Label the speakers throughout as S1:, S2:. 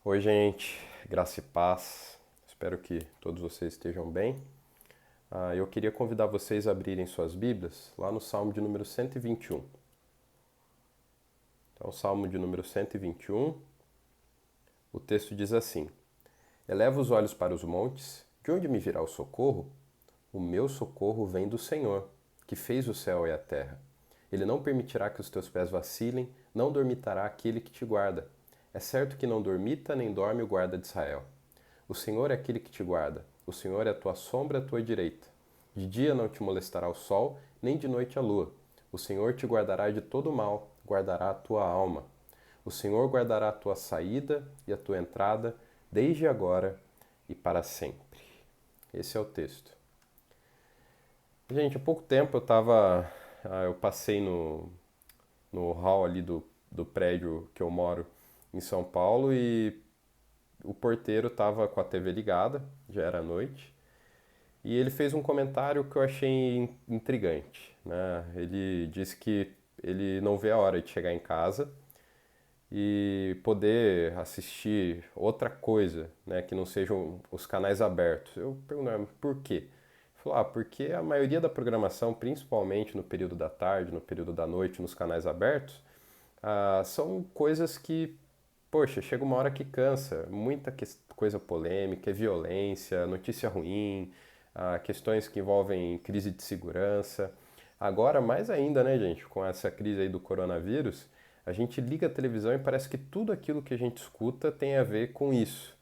S1: Oi, gente, graça e paz. Espero que todos vocês estejam bem. Eu queria convidar vocês a abrirem suas Bíblias lá no Salmo de número 121. Então, Salmo de número 121, o texto diz assim: Eleva os olhos para os montes, de onde me virá o socorro? O meu socorro vem do Senhor, que fez o céu e a terra. Ele não permitirá que os teus pés vacilem, não dormitará aquele que te guarda. É certo que não dormita nem dorme o guarda de Israel. O Senhor é aquele que te guarda. O Senhor é a tua sombra à tua direita. De dia não te molestará o sol, nem de noite a lua. O Senhor te guardará de todo mal, guardará a tua alma. O Senhor guardará a tua saída e a tua entrada, desde agora e para sempre. Esse é o texto. Gente, há pouco tempo eu passei no hall ali do prédio que eu moro em São Paulo e o porteiro estava com a TV ligada, já era noite, e ele fez um comentário que eu achei intrigante, né? Ele disse que ele não vê a hora de chegar em casa e poder assistir outra coisa, né, que não sejam os canais abertos. Eu perguntei, por quê? Ele falou, porque a maioria da programação, principalmente no período da tarde, no período da noite, nos canais abertos, são coisas que, poxa, chega uma hora que cansa. Muita coisa polêmica, violência, notícia ruim, questões que envolvem crise de segurança. Agora, mais ainda, né, gente, com essa crise aí do coronavírus, a gente liga a televisão e parece que tudo aquilo que a gente escuta tem a ver com isso.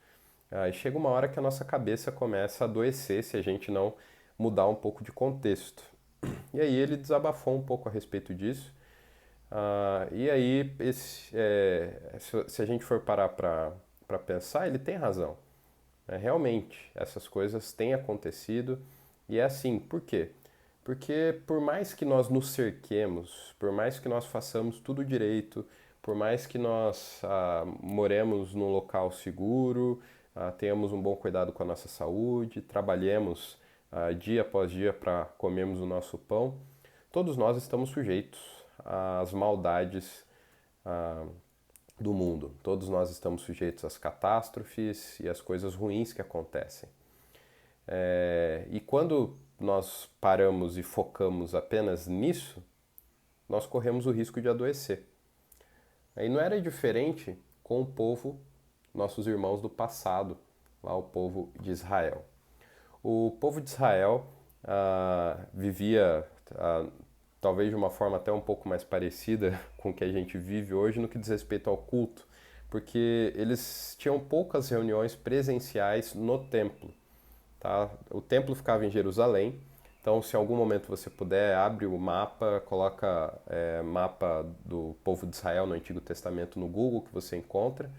S1: E chega uma hora que a nossa cabeça começa a adoecer se a gente não mudar um pouco de contexto. E aí ele desabafou um pouco a respeito disso. E aí, se a gente for parar para pensar, ele tem razão. Realmente, essas coisas têm acontecido e é assim. Por quê? Porque por mais que nós nos cerquemos, por mais que nós façamos tudo direito, por mais que nós moremos num local seguro, tenhamos um bom cuidado com a nossa saúde, trabalhemos dia após dia para comermos o nosso pão, todos nós estamos sujeitos às maldades ah, do mundo. Todos nós estamos sujeitos às catástrofes e às coisas ruins que acontecem. E quando nós paramos e focamos apenas nisso, nós corremos o risco de adoecer. Aí não era diferente com o povo, nossos irmãos do passado, lá o povo de Israel. O povo de Israel vivia talvez de uma forma até um pouco mais parecida com o que a gente vive hoje no que diz respeito ao culto, porque eles tinham poucas reuniões presenciais no templo. Tá? O templo ficava em Jerusalém, então se em algum momento você puder, abre o mapa, coloca mapa do povo de Israel no Antigo Testamento no Google que você encontra,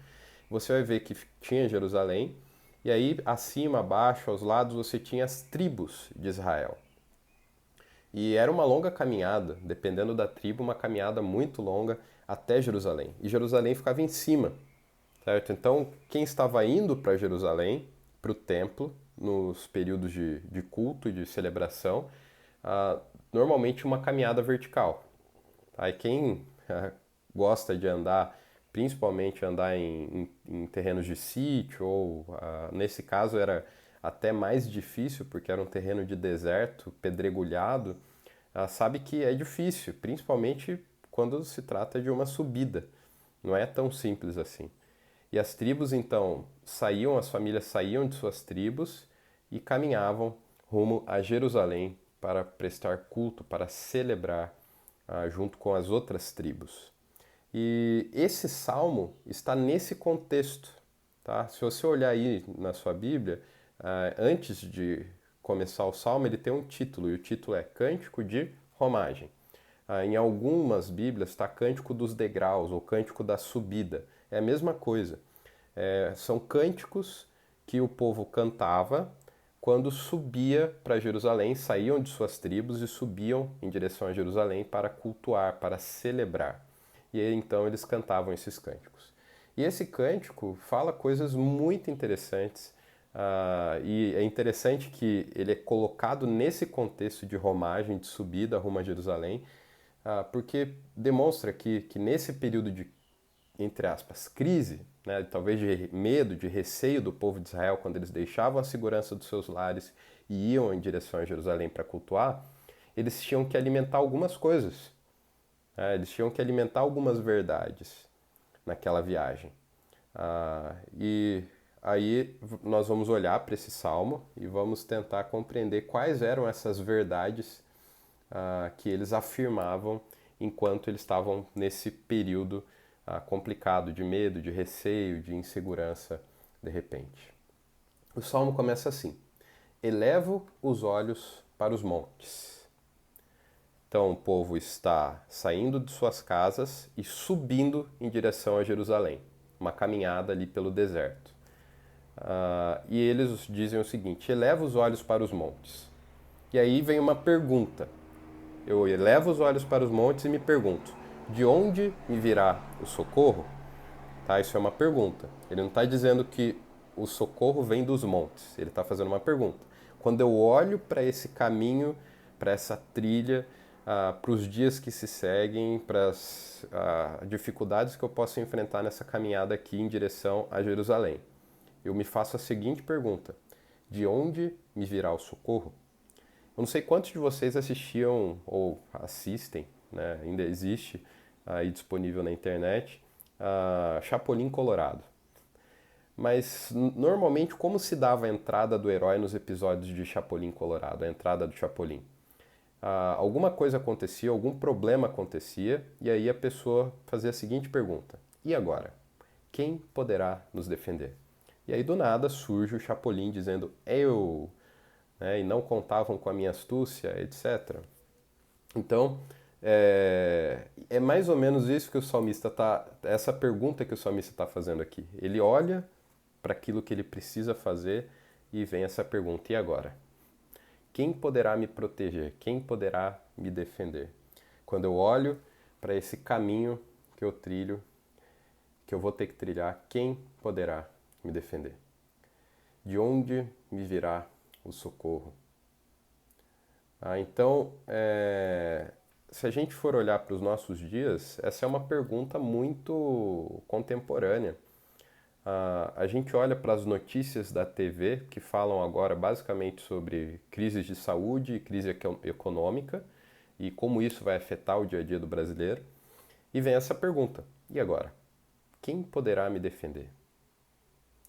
S1: você vai ver que tinha Jerusalém, e aí acima, abaixo, aos lados você tinha as tribos de Israel. E era uma longa caminhada, dependendo da tribo, uma caminhada muito longa até Jerusalém. E Jerusalém ficava em cima, certo? Então, quem estava indo para Jerusalém, para o templo, nos períodos de culto e de celebração, normalmente uma caminhada vertical. Tá? E quem gosta de andar, principalmente andar em terrenos de sítio, ou nesse caso era até mais difícil, porque era um terreno de deserto, pedregulhado, sabe que é difícil, principalmente quando se trata de uma subida. Não é tão simples assim. E as tribos então saíam, as famílias saíam de suas tribos e caminhavam rumo a Jerusalém para prestar culto, para celebrar junto com as outras tribos. E esse salmo está nesse contexto, tá? Se você olhar aí na sua Bíblia, antes de começar o salmo, ele tem um título, e o título é Cântico de Romagem. Em algumas Bíblias está Cântico dos Degraus ou Cântico da Subida. É a mesma coisa. São cânticos que o povo cantava quando subia para Jerusalém, saíam de suas tribos e subiam em direção a Jerusalém para cultuar, para celebrar. E aí, então eles cantavam esses cânticos. E esse cântico fala coisas muito interessantes, e é interessante que ele é colocado nesse contexto de romagem, de subida rumo a Jerusalém, porque demonstra que nesse período de, entre aspas, crise, né, talvez de medo, de receio do povo de Israel quando eles deixavam a segurança dos seus lares e iam em direção a Jerusalém para cultuar, eles tinham que alimentar algumas coisas, né, eles tinham que alimentar algumas verdades naquela viagem. E aí nós vamos olhar para esse salmo e vamos tentar compreender quais eram essas verdades que eles afirmavam enquanto eles estavam nesse período complicado de medo, de receio, de insegurança de repente. O salmo começa assim: Elevo os olhos para os montes. Então o povo está saindo de suas casas e subindo em direção a Jerusalém, uma caminhada ali pelo deserto. E eles dizem o seguinte: eleva os olhos para os montes. E aí vem uma pergunta. Eu elevo os olhos para os montes e me pergunto: de onde me virá o socorro? Tá, isso é uma pergunta. Ele não está dizendo que o socorro vem dos montes. Ele está fazendo uma pergunta. Quando eu olho para esse caminho, para essa trilha, para os dias que se seguem, para as dificuldades que eu posso enfrentar nessa caminhada aqui em direção a Jerusalém, eu me faço a seguinte pergunta: de onde me virá o socorro? Eu não sei quantos de vocês assistiam ou assistem, né, ainda existe aí disponível na internet, Chapolin Colorado. Mas normalmente como se dava a entrada do herói nos episódios de Chapolin Colorado, a entrada do Chapolin? Alguma coisa acontecia, algum problema acontecia, e aí a pessoa fazia a seguinte pergunta: e agora? Quem poderá nos defender? E aí do nada surge o Chapolin dizendo: eu, né, e não contavam com a minha astúcia, etc. Então, é mais ou menos isso que o salmista está, essa pergunta que o salmista está fazendo aqui. Ele olha para aquilo que ele precisa fazer e vem essa pergunta: e agora? Quem poderá me proteger? Quem poderá me defender? Quando eu olho para esse caminho que eu trilho, que eu vou ter que trilhar, quem poderá me defender? De onde me virá o socorro? Então, se a gente for olhar para os nossos dias, essa é uma pergunta muito contemporânea. A gente olha para as notícias da TV, que falam agora basicamente sobre crises de saúde e crise econômica e como isso vai afetar o dia a dia do brasileiro, e vem essa pergunta: e agora? Quem poderá me defender?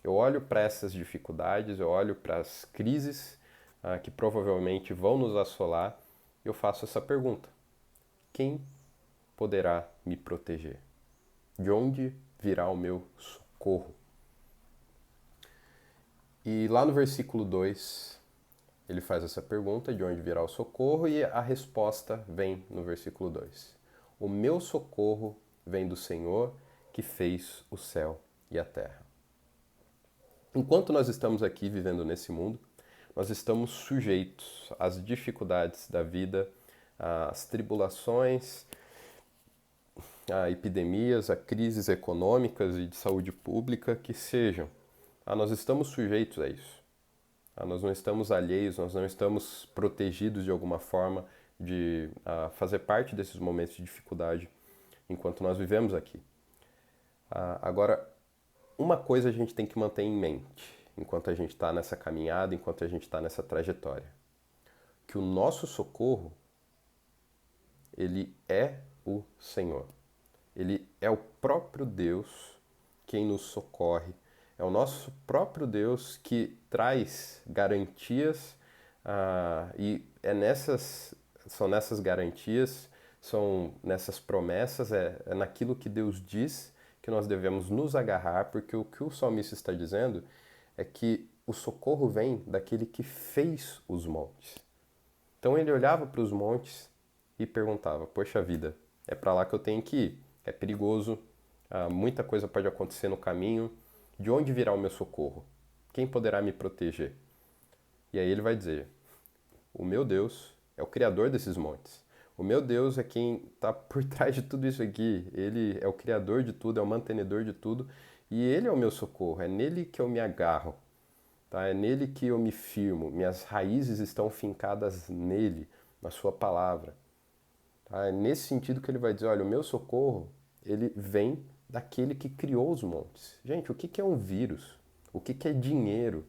S1: Eu olho para essas dificuldades, eu olho para as crises que provavelmente vão nos assolar, eu faço essa pergunta: quem poderá me proteger? De onde virá o meu socorro? E lá no versículo 2, ele faz essa pergunta: de onde virá o socorro? E a resposta vem no versículo 2: o meu socorro vem do Senhor que fez o céu e a terra. Enquanto nós estamos aqui vivendo nesse mundo, nós estamos sujeitos às dificuldades da vida, às tribulações, a epidemias, a crises econômicas e de saúde pública que sejam. Nós estamos sujeitos a isso. Nós não estamos alheios, nós não estamos protegidos de alguma forma de fazer parte desses momentos de dificuldade enquanto nós vivemos aqui. Agora, uma coisa a gente tem que manter em mente enquanto a gente está nessa caminhada, enquanto a gente está nessa trajetória: que o nosso socorro, ele é o Senhor. Ele é o próprio Deus quem nos socorre. É o nosso próprio Deus que traz garantias e são nessas garantias, são nessas promessas, é naquilo que Deus diz que nós devemos nos agarrar, porque o que o salmista está dizendo é que o socorro vem daquele que fez os montes. Então ele olhava para os montes e perguntava: poxa vida, é para lá que eu tenho que ir, é perigoso, muita coisa pode acontecer no caminho, de onde virá o meu socorro? Quem poderá me proteger? E aí ele vai dizer: o meu Deus é o criador desses montes. O meu Deus é quem está por trás de tudo isso aqui. Ele é o criador de tudo, é o mantenedor de tudo. E ele é o meu socorro, é nele que eu me agarro. Tá? É nele que eu me firmo. Minhas raízes estão fincadas nele, na sua palavra. Tá? É nesse sentido que ele vai dizer: olha, o meu socorro, ele vem daquele que criou os montes. Gente, o que é um vírus? O que é dinheiro?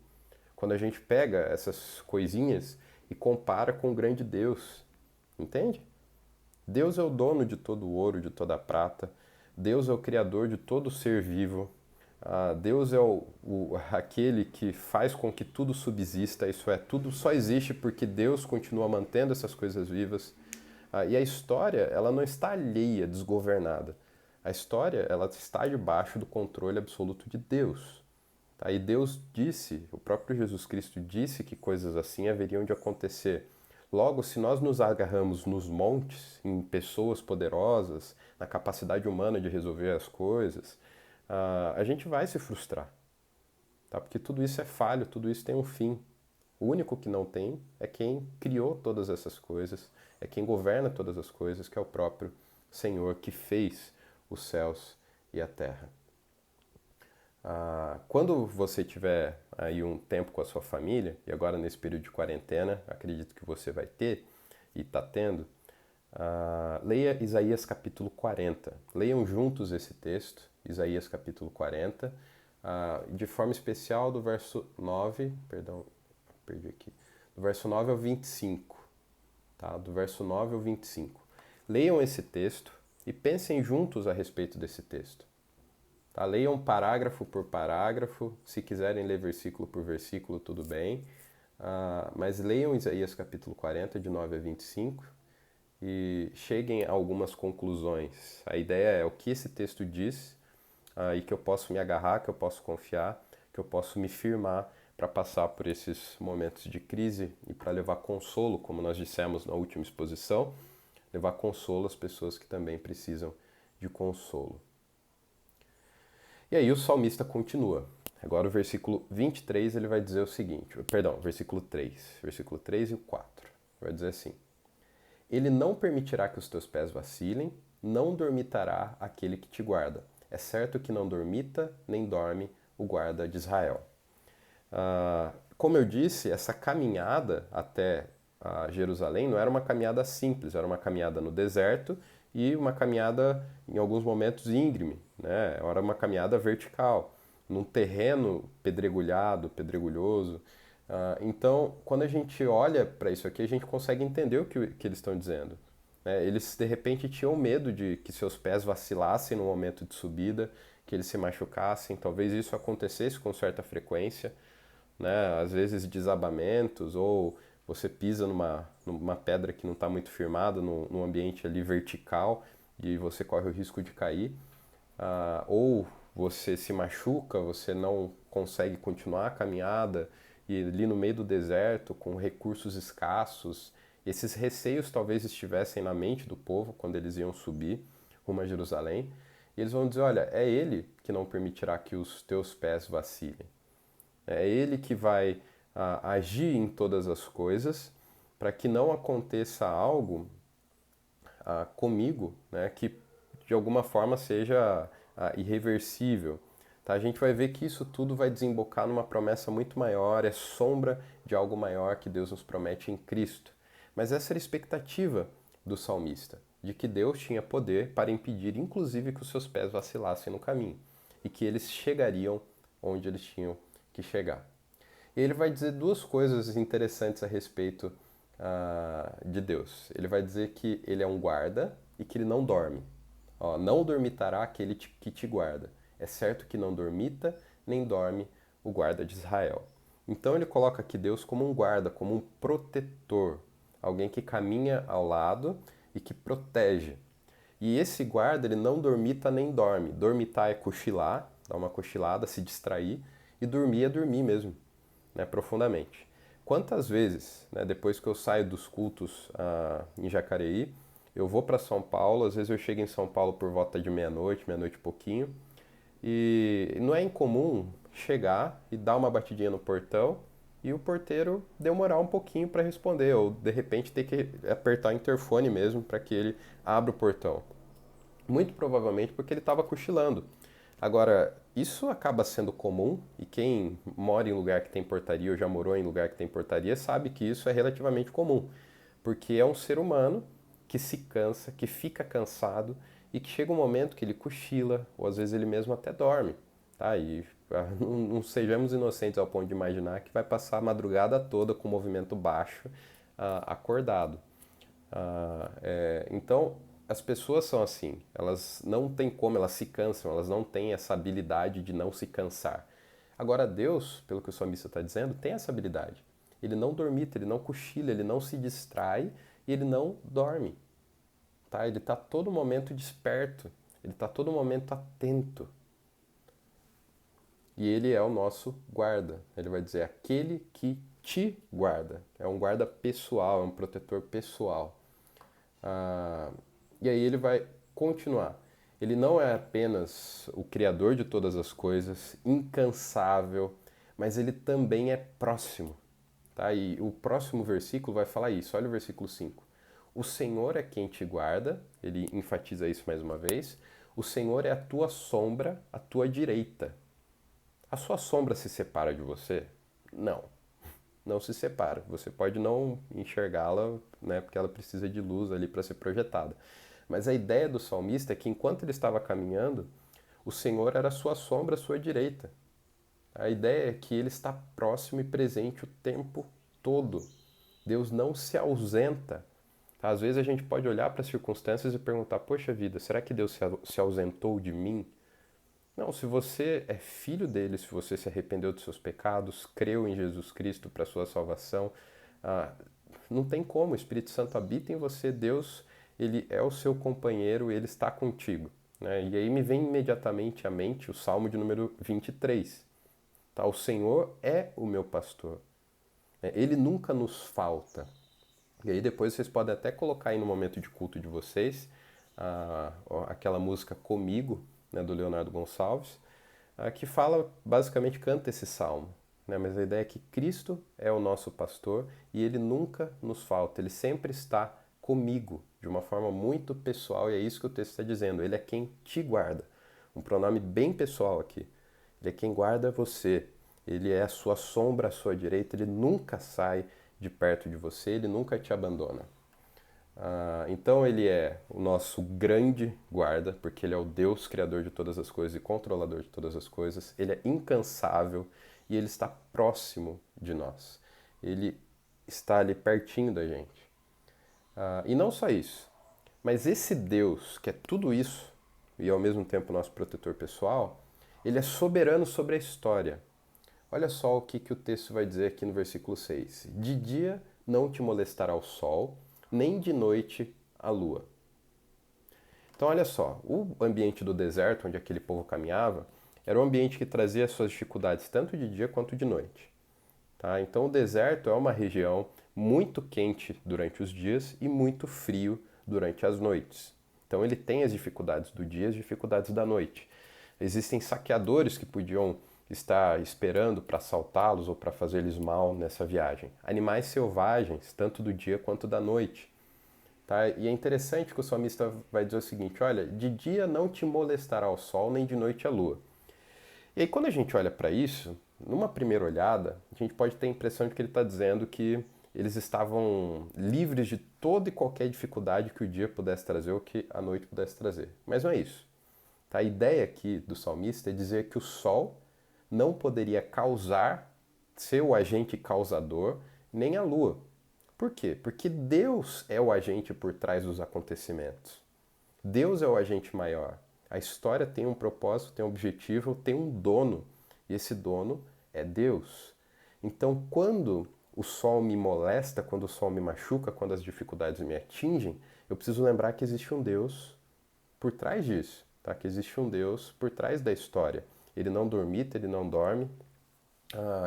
S1: Quando a gente pega essas coisinhas e compara com o grande Deus, entende? Deus é o dono de todo o ouro, de toda a prata. Deus é o criador de todo ser vivo. Deus é aquele que faz com que tudo subsista, isso é, tudo só existe porque Deus continua mantendo essas coisas vivas. E a história, ela não está alheia, desgovernada. A história, ela está debaixo do controle absoluto de Deus. Tá? E Deus disse, o próprio Jesus Cristo disse que coisas assim haveriam de acontecer. Logo, se nós nos agarramos nos montes, em pessoas poderosas, na capacidade humana de resolver as coisas, a gente vai se frustrar. Tá? Porque tudo isso é falho, tudo isso tem um fim. O único que não tem é quem criou todas essas coisas, é quem governa todas as coisas, que é o próprio Senhor que fez os céus e a terra. Quando você tiver aí um tempo com a sua família, e agora nesse período de quarentena, acredito que você vai ter e está tendo, leia Isaías capítulo 40. Leiam juntos esse texto, Isaías capítulo 40, de forma especial do verso 9, perdão, perdi aqui, do verso 9 ao 25, tá? Do verso 9 ao 25. Leiam esse texto e pensem juntos a respeito desse texto. Tá? Leiam parágrafo por parágrafo, se quiserem ler versículo por versículo, tudo bem. Mas leiam Isaías capítulo 40, de 9 a 25, e cheguem a algumas conclusões. A ideia é o que esse texto diz, e que eu posso me agarrar, que eu posso confiar, que eu posso me firmar para passar por esses momentos de crise e para levar consolo, como nós dissemos na última exposição, levar consolo às pessoas que também precisam de consolo. E aí o salmista continua. Agora o versículo 23 ele vai dizer o seguinte, perdão, versículo 3 e o 4. Vai dizer assim: Ele não permitirá que os teus pés vacilem, não dormitará aquele que te guarda. É certo que não dormita, nem dorme o guarda de Israel. Como eu disse, essa caminhada até Jerusalém não era uma caminhada simples, era uma caminhada no deserto e uma caminhada, em alguns momentos, íngreme, né? Era uma caminhada vertical, num terreno pedregulhado, pedregulhoso. Então, quando a gente olha para isso aqui, a gente consegue entender o que eles estão dizendo. Eles, de repente, tinham medo de que seus pés vacilassem no momento de subida, que eles se machucassem. Talvez isso acontecesse com certa frequência, né? Às vezes desabamentos, ou você pisa numa pedra que não está muito firmada, num ambiente ali vertical, e você corre o risco de cair. Ou você se machuca, você não consegue continuar a caminhada, e ali no meio do deserto, com recursos escassos, esses receios talvez estivessem na mente do povo quando eles iam subir rumo a Jerusalém. E eles vão dizer, olha, é Ele que não permitirá que os teus pés vacilem. É Ele que vai agir em todas as coisas para que não aconteça algo comigo, né, que de alguma forma seja irreversível. Tá? A gente vai ver que isso tudo vai desembocar numa promessa muito maior, é sombra de algo maior que Deus nos promete em Cristo. Mas essa era a expectativa do salmista, de que Deus tinha poder para impedir, inclusive, que os seus pés vacilassem no caminho e que eles chegariam onde eles tinham que chegar. E ele vai dizer duas coisas interessantes a respeito de Deus. Ele vai dizer que ele é um guarda e que ele não dorme. Não dormitará aquele que te guarda. É certo que não dormita, nem dorme o guarda de Israel. Então ele coloca aqui Deus como um guarda, como um protetor, alguém que caminha ao lado e que protege. E esse guarda, ele não dormita nem dorme. Dormitar é cochilar, dar uma cochilada, se distrair, e dormir é dormir mesmo, né, profundamente. Quantas vezes, né, depois que eu saio dos cultos em Jacareí, eu vou para São Paulo, às vezes eu chego em São Paulo por volta de meia-noite e pouquinho, e não é incomum chegar e dar uma batidinha no portão e o porteiro demorar um pouquinho para responder, ou de repente ter que apertar o interfone mesmo para que ele abra o portão. Muito provavelmente porque ele estava cochilando. Agora, isso acaba sendo comum, e quem mora em lugar que tem portaria ou já morou em lugar que tem portaria sabe que isso é relativamente comum, porque é um ser humano que se cansa, que fica cansado e que chega um momento que ele cochila, ou às vezes ele mesmo até dorme, tá? E não sejamos inocentes ao ponto de imaginar que vai passar a madrugada toda com o movimento baixo, acordado. Então, as pessoas são assim, elas não têm como, elas se cansam, elas não têm essa habilidade de não se cansar. Agora, Deus, pelo que o salmista está dizendo, tem essa habilidade. Ele não dormita, ele não cochila, ele não se distrai e ele não dorme. Tá? Ele está todo momento desperto, ele está todo momento atento. E ele é o nosso guarda. Ele vai dizer aquele que te guarda. É um guarda pessoal, é um protetor pessoal. E aí ele vai continuar. Ele não é apenas o criador de todas as coisas, incansável, mas ele também é próximo. Tá? E o próximo versículo vai falar isso. Olha o versículo 5. O Senhor é quem te guarda, ele enfatiza isso mais uma vez. O Senhor é a tua sombra, a tua direita. A sua sombra se separa de você? Não, não se separa. Você pode não enxergá-la, né, porque ela precisa de luz ali para ser projetada. Mas a ideia do salmista é que enquanto ele estava caminhando, o Senhor era a sua sombra, a sua direita. A ideia é que ele está próximo e presente o tempo todo. Deus não se ausenta. Às vezes a gente pode olhar para as circunstâncias e perguntar: poxa vida, será que Deus se ausentou de mim? Não, se você é filho dele, se você se arrependeu dos seus pecados, creu em Jesus Cristo para a sua salvação, ah, não tem como, o Espírito Santo habita em você, Deus, ele é o seu companheiro, ele está contigo. Né? E aí me vem imediatamente à mente o Salmo de número 23. Tá? O Senhor é o meu pastor, ele nunca nos falta. E aí depois vocês podem até colocar aí no momento de culto de vocês aquela música Comigo, né, do Leonardo Gonçalves, que fala, basicamente canta esse salmo. Né, mas a ideia é que Cristo é o nosso pastor e ele nunca nos falta, ele sempre está comigo, de uma forma muito pessoal, e é isso que o texto está dizendo. Ele é quem te guarda. Um pronome bem pessoal aqui. Ele é quem guarda você. Ele é a sua sombra à sua direita, ele nunca sai de perto de você, ele nunca te abandona. Então ele é o nosso grande guarda, porque ele é o Deus criador de todas as coisas e controlador de todas as coisas. Ele é incansável e ele está próximo de nós. Ele está ali pertinho da gente. E não só isso, mas esse Deus, que é tudo isso, e ao mesmo tempo nosso protetor pessoal, ele é soberano sobre a história. Olha só o que o texto vai dizer aqui no versículo 6. De dia não te molestará o sol, nem de noite a lua. Então olha só, o ambiente do deserto onde aquele povo caminhava era um ambiente que trazia suas dificuldades tanto de dia quanto de noite. Tá? Então o deserto é uma região muito quente durante os dias e muito frio durante as noites. Então ele tem as dificuldades do dia e as dificuldades da noite. Existem saqueadores que podiam estar esperando para assaltá-los ou para fazer-lhes mal nessa viagem. Animais selvagens, tanto do dia quanto da noite. Tá? E é interessante que o salmista vai dizer o seguinte: olha, de dia não te molestará o sol, nem de noite a lua. E aí, quando a gente olha para isso, numa primeira olhada, a gente pode ter a impressão de que ele está dizendo que eles estavam livres de toda e qualquer dificuldade que o dia pudesse trazer ou que a noite pudesse trazer. Mas não é isso. Tá? A ideia aqui do salmista é dizer que o sol não poderia causar, ser o agente causador, nem a lua. Por quê? Porque Deus é o agente por trás dos acontecimentos. Deus é o agente maior. A história tem um propósito, tem um objetivo, tem um dono. E esse dono é Deus. Então, quando o sol me molesta, quando o sol me machuca, quando as dificuldades me atingem, eu preciso lembrar que existe um Deus por trás disso, tá? Que existe um Deus por trás da história. Ele não dormita, ele não dorme.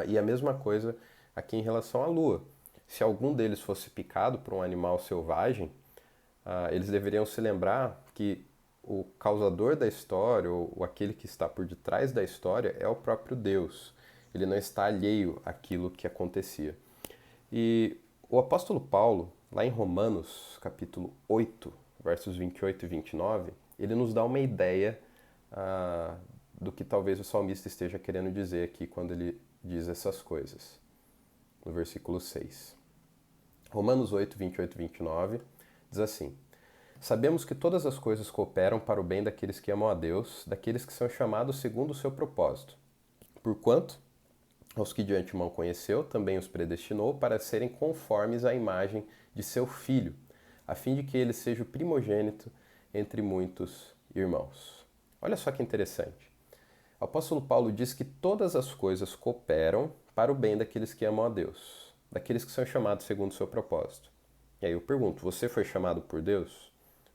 S1: E a mesma coisa aqui em relação à lua. Se algum deles fosse picado por um animal selvagem, eles deveriam se lembrar que o causador da história, ou aquele que está por detrás da história, é o próprio Deus. Ele não está alheio àquilo que acontecia. E o apóstolo Paulo, lá em Romanos, capítulo 8, versos 28 e 29, ele nos dá uma ideia do que talvez o salmista esteja querendo dizer aqui quando ele diz essas coisas. No versículo 6. Romanos 8, 28 e 29 diz assim: Sabemos que todas as coisas cooperam para o bem daqueles que amam a Deus, daqueles que são chamados segundo o seu propósito. Porquanto, aos que de antemão conheceu, também os predestinou para serem conformes à imagem de seu Filho, a fim de que ele seja o primogênito entre muitos irmãos. Olha só que interessante. O apóstolo Paulo diz que todas as coisas cooperam para o bem daqueles que amam a Deus, daqueles que são chamados segundo o seu propósito. E aí eu pergunto, você foi chamado por Deus?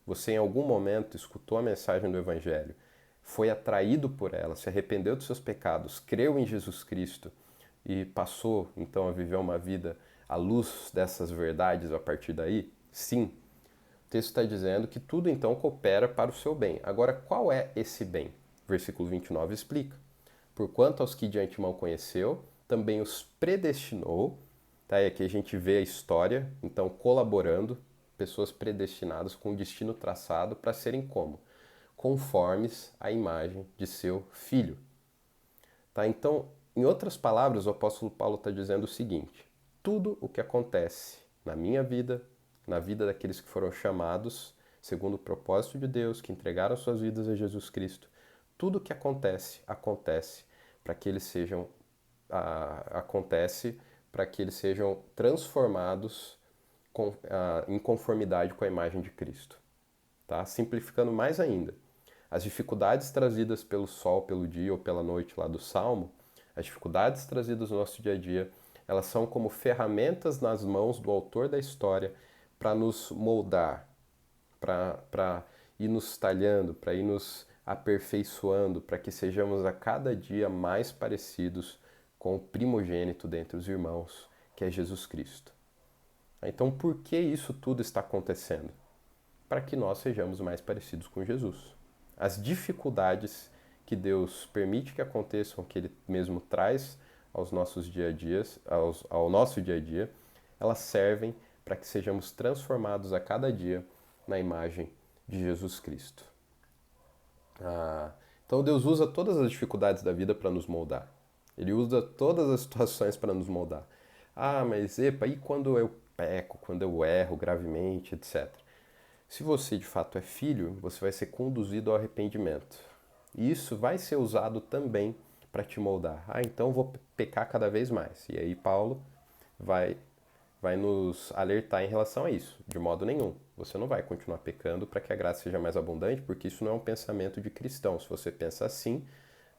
S1: Você em algum momento escutou a mensagem do Evangelho, foi atraído por ela, se arrependeu dos seus pecados, creu em Jesus Cristo e passou então a viver uma vida à luz dessas verdades a partir daí? Sim. O texto está dizendo que tudo então coopera para o seu bem. Agora, qual é esse bem? Versículo 29 explica. Porquanto aos que de antemão conheceu, também os predestinou. Tá? E aqui a gente vê a história, então colaborando, pessoas predestinadas com o destino traçado para serem como? Conformes à imagem de seu Filho. Tá? Então, em outras palavras, o apóstolo Paulo está dizendo o seguinte: tudo o que acontece na minha vida, na vida daqueles que foram chamados segundo o propósito de Deus, que entregaram suas vidas a Jesus Cristo, tudo o que acontece, acontece para que eles sejam transformados em conformidade com a imagem de Cristo. Tá? Simplificando mais ainda, as dificuldades trazidas pelo sol, pelo dia ou pela noite lá do Salmo, as dificuldades trazidas no nosso dia a dia, elas são como ferramentas nas mãos do autor da história para nos moldar, para ir nos talhando, para ir nos aperfeiçoando, para que sejamos a cada dia mais parecidos com o primogênito dentre os irmãos, que é Jesus Cristo. Então, por que isso tudo está acontecendo? Para que nós sejamos mais parecidos com Jesus. As dificuldades que Deus permite que aconteçam, que Ele mesmo traz aos nossos dia a dias, ao nosso dia a dia, elas servem para que sejamos transformados a cada dia na imagem de Jesus Cristo. Então Deus usa todas as dificuldades da vida para nos moldar. Ele usa todas as situações para nos moldar. Mas epa, e quando eu peco, quando eu erro gravemente, etc. Se você de fato é filho, você vai ser conduzido ao arrependimento. E isso vai ser usado também para te moldar. Então eu vou pecar cada vez mais. E aí Paulo vai nos alertar em relação a isso. De modo nenhum. Você não vai continuar pecando para que a graça seja mais abundante, porque isso não é um pensamento de cristão. Se você pensa assim,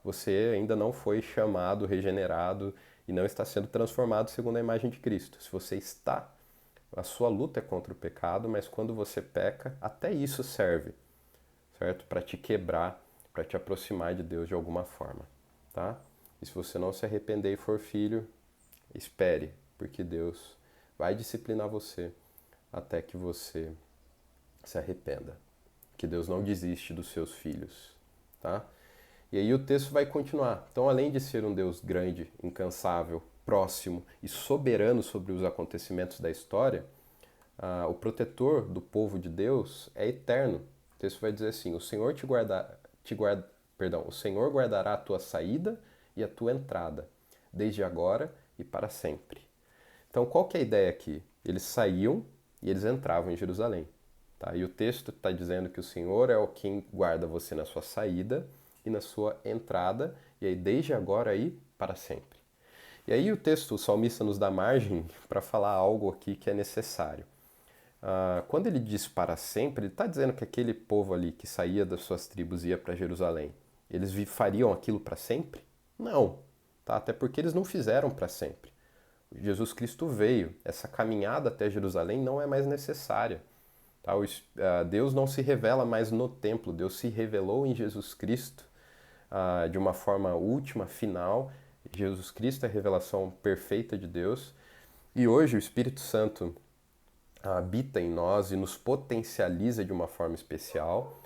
S1: você ainda não foi chamado, regenerado e não está sendo transformado segundo a imagem de Cristo. Se você está, a sua luta é contra o pecado, mas quando você peca, até isso serve, certo? Para te quebrar, para te aproximar de Deus de alguma forma, tá? E se você não se arrepender e for filho, espere, porque Deus vai disciplinar você até que você se arrependa. Que Deus não desiste dos seus filhos, tá? E aí o texto vai continuar. Então, além de ser um Deus grande, incansável, próximo e soberano sobre os acontecimentos da história, o protetor do povo de Deus é eterno. O texto vai dizer assim: o Senhor o Senhor guardará a tua saída e a tua entrada, desde agora e para sempre. Então, qual que é a ideia aqui? Eles saíam e eles entravam em Jerusalém. Tá? E o texto está dizendo que o Senhor é o quem guarda você na sua saída e na sua entrada, e aí desde agora e para sempre. E aí o texto, o salmista nos dá margem para falar algo aqui que é necessário. Quando ele diz para sempre, ele está dizendo que aquele povo ali que saía das suas tribos e ia para Jerusalém, eles fariam aquilo para sempre? Não, tá? Até porque eles não fizeram para sempre. Jesus Cristo veio, essa caminhada até Jerusalém não é mais necessária. Tá? Deus não se revela mais no templo, Deus se revelou em Jesus Cristo de uma forma última, final. Jesus Cristo é a revelação perfeita de Deus. E hoje o Espírito Santo habita em nós e nos potencializa de uma forma especial,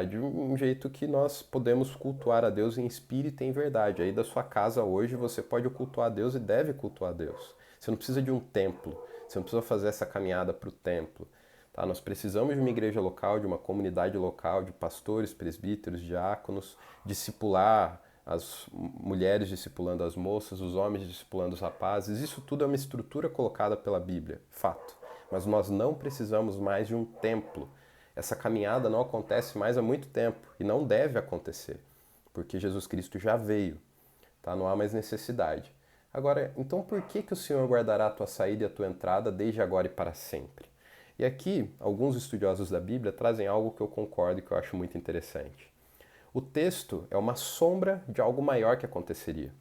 S1: de um jeito que nós podemos cultuar a Deus em espírito e em verdade. Aí da sua casa hoje você pode cultuar a Deus e deve cultuar a Deus. Você não precisa de um templo, você não precisa fazer essa caminhada para o templo. Tá? Nós precisamos de uma igreja local, de uma comunidade local, de pastores, presbíteros, diáconos, discipular as mulheres discipulando as moças, os homens discipulando os rapazes. Isso tudo é uma estrutura colocada pela Bíblia, fato. Mas nós não precisamos mais de um templo. Essa caminhada não acontece mais há muito tempo e não deve acontecer, porque Jesus Cristo já veio, tá? Não há mais necessidade. Agora, então por que que o Senhor guardará a tua saída e a tua entrada desde agora e para sempre? E aqui, alguns estudiosos da Bíblia trazem algo que eu concordo e que eu acho muito interessante. O texto é uma sombra de algo maior que aconteceria.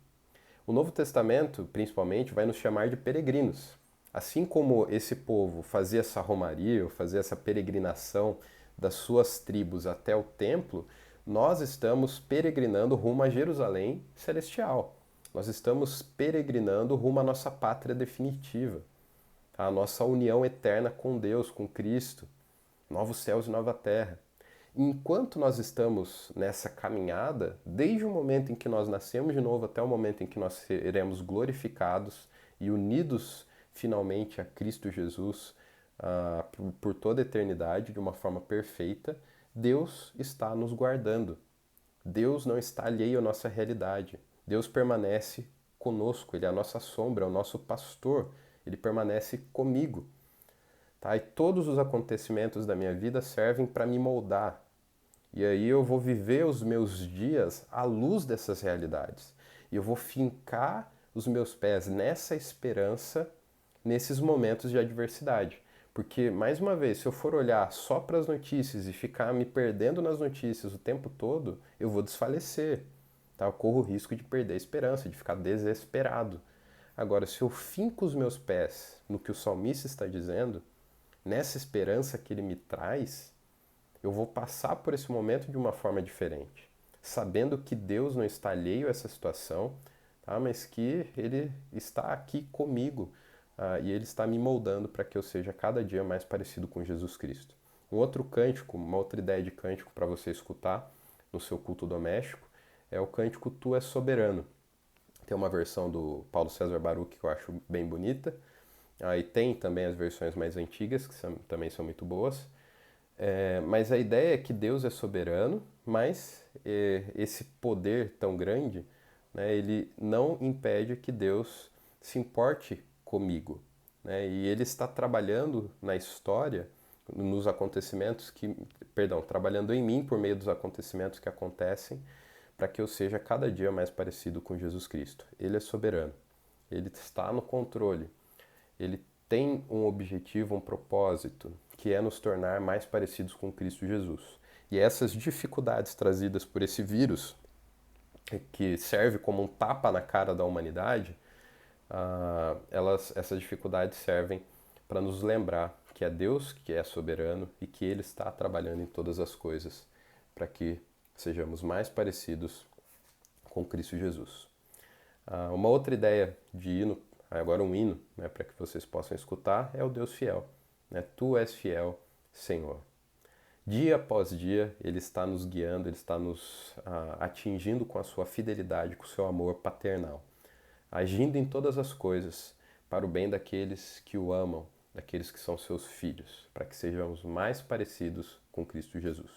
S1: O Novo Testamento, principalmente, vai nos chamar de peregrinos. Assim como esse povo fazia essa romaria, ou fazia essa peregrinação das suas tribos até o templo, nós estamos peregrinando rumo a Jerusalém celestial. Nós estamos peregrinando rumo à nossa pátria definitiva, à nossa união eterna com Deus, com Cristo, novos céus e nova terra. Enquanto nós estamos nessa caminhada, desde o momento em que nós nascemos de novo até o momento em que nós seremos glorificados e unidos finalmente a Cristo Jesus por toda a eternidade de uma forma perfeita, Deus está nos guardando. Deus não está alheio à nossa realidade. Deus permanece conosco, Ele é a nossa sombra, é o nosso pastor, Ele permanece comigo. Tá? E todos os acontecimentos da minha vida servem para me moldar. E aí eu vou viver os meus dias à luz dessas realidades. E eu vou fincar os meus pés nessa esperança nesses momentos de adversidade. Porque, mais uma vez, se eu for olhar só para as notícias e ficar me perdendo nas notícias o tempo todo, eu vou desfalecer. Tá? Eu corro o risco de perder a esperança, de ficar desesperado. Agora, se eu finco os meus pés no que o salmista está dizendo, nessa esperança que ele me traz, eu vou passar por esse momento de uma forma diferente, sabendo que Deus não está alheio a essa situação, tá? Mas que Ele está aqui comigo e Ele está me moldando para que eu seja cada dia mais parecido com Jesus Cristo. Um outro cântico, uma outra ideia de cântico para você escutar no seu culto doméstico é o cântico Tu és Soberano. Tem uma versão do Paulo César Baruch que eu acho bem bonita. Aí tem também as versões mais antigas, que também são muito boas. Mas a ideia é que Deus é soberano, mas esse poder tão grande, né, ele não impede que Deus se importe comigo. Né, e ele está trabalhando na história, nos acontecimentos que, perdão, trabalhando em mim por meio dos acontecimentos que acontecem, para que eu seja cada dia mais parecido com Jesus Cristo. Ele é soberano, ele está no controle, ele tem um objetivo, um propósito, que é nos tornar mais parecidos com Cristo Jesus. E essas dificuldades trazidas por esse vírus, que serve como um tapa na cara da humanidade, essas dificuldades servem para nos lembrar que é Deus que é soberano e que Ele está trabalhando em todas as coisas para que sejamos mais parecidos com Cristo Jesus. Uma outra ideia de hino, agora um hino, né, para que vocês possam escutar, é o Deus fiel. Né? Tu és fiel, Senhor. Dia após dia, Ele está nos guiando, Ele está nos atingindo com a sua fidelidade, com o seu amor paternal, agindo em todas as coisas para o bem daqueles que o amam, daqueles que são seus filhos, para que sejamos mais parecidos com Cristo Jesus.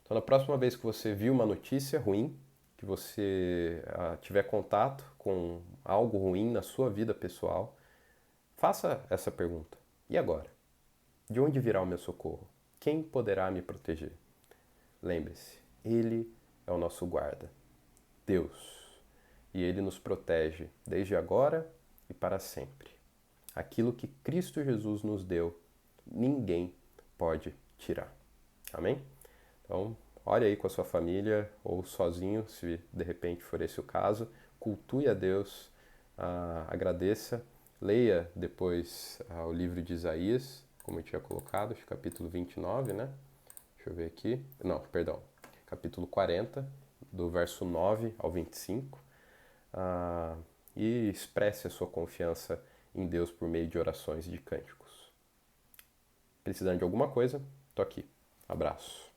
S1: Então, na próxima vez que você viu uma notícia ruim, que você tiver contato com algo ruim na sua vida pessoal, faça essa pergunta. E agora? De onde virá o meu socorro? Quem poderá me proteger? Lembre-se, Ele é o nosso guarda, Deus, e Ele nos protege desde agora e para sempre. Aquilo que Cristo Jesus nos deu, ninguém pode tirar. Amém? Então, ore aí com a sua família ou sozinho, se de repente for esse o caso. Cultue a Deus, agradeça. Leia depois o livro de Isaías, como eu tinha colocado, capítulo 29, né? Deixa eu ver aqui. Não, perdão. Capítulo 40, do verso 9 ao 25. E expresse a sua confiança em Deus por meio de orações e de cânticos. Precisando de alguma coisa, tô aqui. Abraço.